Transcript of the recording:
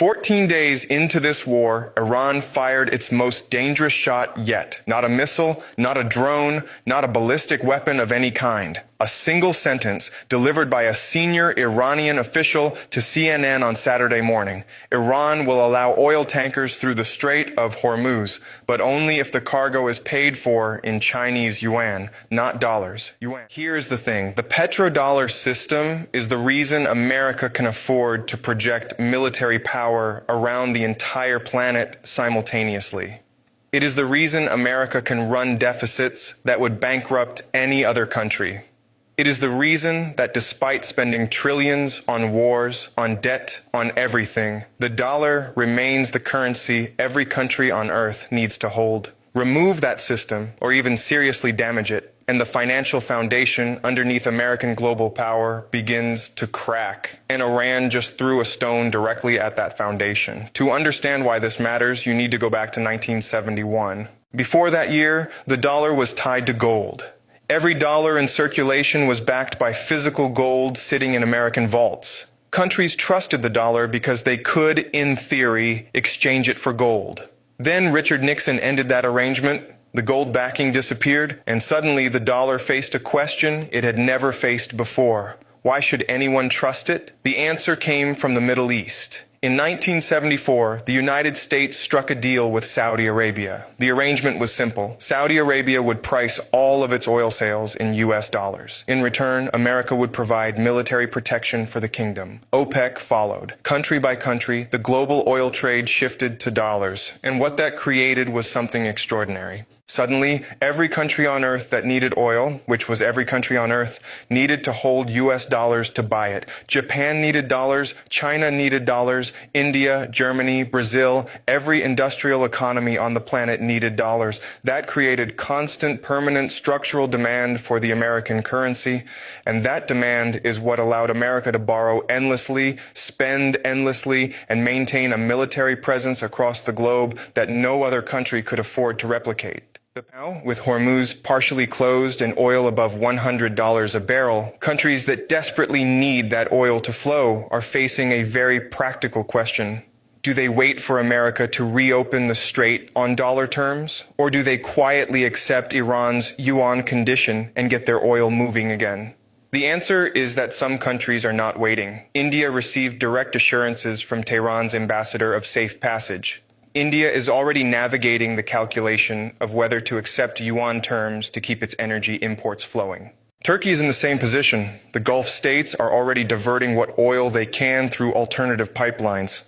14 days into this war, Iran fired its most dangerous shot yet. Not a missile, not a drone, not a ballistic weapon of any kind. A single sentence delivered by a senior Iranian official to CNN on Saturday morning. Iran will allow oil tankers through the Strait of Hormuz, but only if the cargo is paid for in Chinese yuan, not dollars. Yuan. Here's the thing. The petrodollar system is the reason America can afford to project military power around the entire planet simultaneously. It is the reason America can run deficits that would bankrupt any other country. It is the reason that despite spending trillions on wars, on debt, on everything, the dollar remains the currency every country on earth needs to hold. Remove that system, or even seriously damage it, and the financial foundation underneath American global power begins to crack. And Iran just threw a stone directly at that foundation. To understand why this matters, you need to go back to 1971. Before that year, the dollar was tied to gold. Every dollar in circulation was backed by physical gold sitting in American vaults. Countries trusted the dollar because they could, in theory, exchange it for gold. Then Richard Nixon ended that arrangement, the gold backing disappeared, and suddenly the dollar faced a question it had never faced before. Why should anyone trust it? The answer came from the Middle East. In 1974, the United States struck a deal with Saudi Arabia. The arrangement was simple. Saudi Arabia would price all of its oil sales in US dollars. In return, America would provide military protection for the kingdom. OPEC followed. Country by country, the global oil trade shifted to dollars. And what that created was something extraordinary. Suddenly, every country on earth that needed oil, which was every country on earth, needed to hold US dollars to buy it. Japan needed dollars, China needed dollars, India, Germany, Brazil, every industrial economy on the planet needed dollars. That created constant, permanent, structural demand for the American currency, and that demand is what allowed America to borrow endlessly, spend endlessly, and maintain a military presence across the globe that no other country could afford to replicate. Now, with Hormuz partially closed and oil above $100 a barrel, countries that desperately need that oil to flow are facing a very practical question. Do they wait for America to reopen the strait on dollar terms? Or do they quietly accept Iran's yuan condition and get their oil moving again? The answer is that some countries are not waiting. India received direct assurances from Tehran's ambassador of safe passage. India is already navigating the calculation of whether to accept yuan terms to keep its energy imports flowing. Turkey is in the same position. The Gulf states are already diverting what oil they can through alternative pipelines.